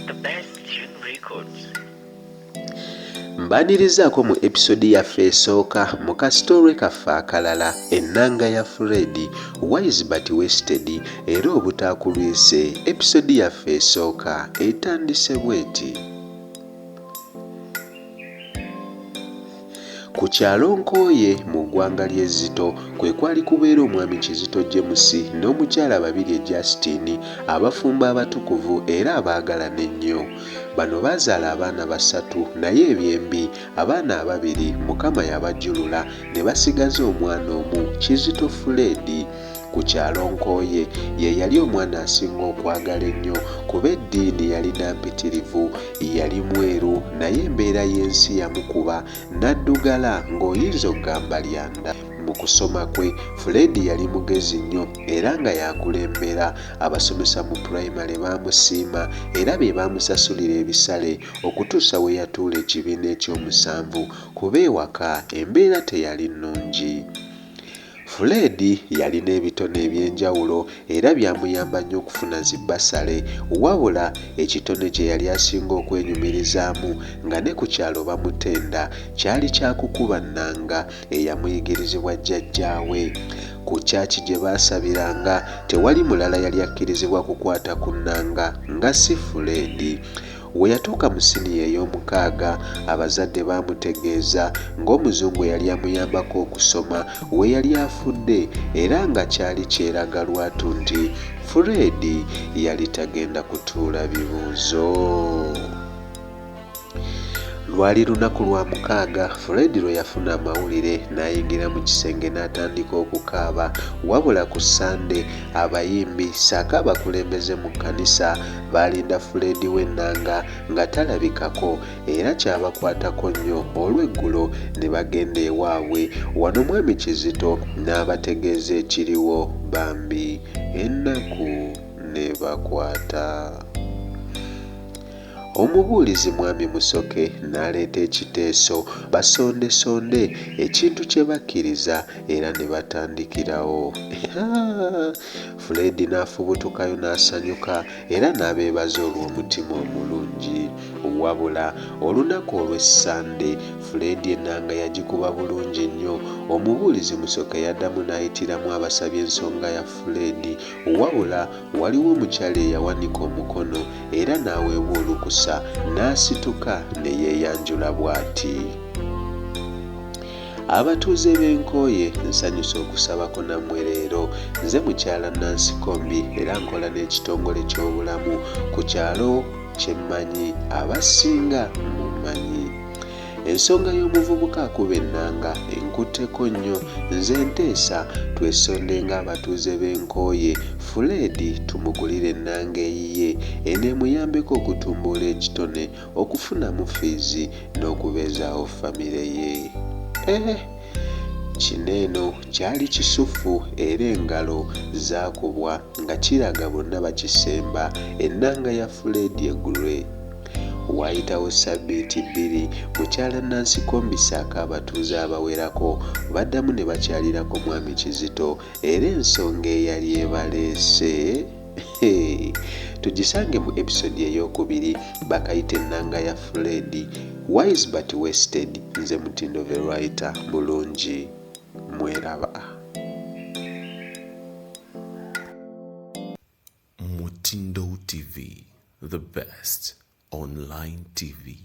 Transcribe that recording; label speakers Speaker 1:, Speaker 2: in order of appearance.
Speaker 1: The best tune records.
Speaker 2: Mbanirizaako mu episode yaffe esooka mu kasitore kaffe akalala ennanga ya Fred wise but wasted era obutaakulwise episode yaffe esooka etandise bw'eti. Ku kyalo Nkooye mu ggwanga ly'e Zito kwe kwali kubeera omwami Kizito James n'omukyala babiri Justine abafumbo abatukuvu era abaagalana ennyo. Bano baazaala abaana 3 naye ebyembi abaana ababiri Mukama yabajjulula ne basigaza omwana omu Kizito Fred. Ku kyalo Nkooye ye yali omwana asinga okwagala ennyo kuba eddiini yalina mpitirivu, yali mweru naye embeera y'ensi yamukuba n'addugala ng'oyinza okugamba lyanda. Mu kusoma kwe Fred yali mugezi nnyo era nga yakulembera. Abasomesa mu pulayimale baamusiima era be baamusasulira ebisale okutuusa we yatuula ekibiina ekyomusanvu kuba ewaka embeera teyali nnungi. Fred yalina ebitone eby'enjawulo era byamuyamba nnyo okufuna zi bbasale, wabula ekitone kye yali asinga okwenyumirizaamu nga ne ku kyalo bamutenda kyali kyakukuba nnanga eyamuyigirizibwa jjajjaawe. Ku kyaki gye baasabiranga tewali mulala yali akkirizibwa kukwata ku nnanga nga si Fred. We yatuuka mu siniya ey'omukaaga abazadde baamutegeeza ng'omuzungu yali amuyambako okusoma we yali afudde era nga kyali kyeraga lwatu nti Fred yali tagenda kutuula bibuuzo. Lwali lunaku lwa mukaaga Fred lwe yafuna amawulire n'ayingira mu kisenge n'atandika okukaaba, wabula ku Sande abayimbi ssaako abakulembeze mu kkanisa baalinda Fred w'ennanga nga talabikako era kyabakwatako nnyo olw'eggulo ne bagenda ewaabwe. Wano mwami Kizito n'abategeeza ekiriwo bambi ennaku ne bakwata. Omubuulizi mwami Musoke n'aleeta ekiteeso basonde ekintu kye bakkiriza era ne batandikirawo. Fred n'afubutukayo n'asanyuka era n'abeebaza olw'omutima omulungi. Wabula olunaku olw'Essande Fred ennanga yagikuba bulungi nnyo. Omubuulizi Musoke yaddamu n'ayitiramu abasabye ensonga ya Fred, wabula waliwo omukyala eyawanika omukono era n'aweebwa olukusa n'asituka ne yeeyanjula bw'ati. Abatuuze b'Enkooye nsanyuse okusabako nammwe leero. Nze mukyala Nancy Kombi era nkola n'ekitongole ky'obulamu ku kyalo kye mmanyi abasinga mummanyi. Ensonga y'omuvubuka akuba ennanga enkutteko nnyo. Nze nteesa twesonde ng'abatuuze b'Enkooye Fred tumugulire ennanga eyiye eneemuyambeko okutumbula ekitone, okufunamu fiizi n'okubeezaawo famire ye. Kino eno kyali kisufu era engalo zaakubwa nga kiraga bonna bakisemba ennanga ya Fred eggulwe. Waayitawo ssabbiiti 2 mukyala Nancy Kombi ssaako abatuuze abawerako baddamu ne bakyalirako mwami Kizito era ensonga eyali ebaleese tugisange mu episode ey'okubiri bakayita ennanga ya Fred wise but wasted. Nze Mutindo the writer bulungi mweraba.
Speaker 3: Mutindo TV, the best online TV.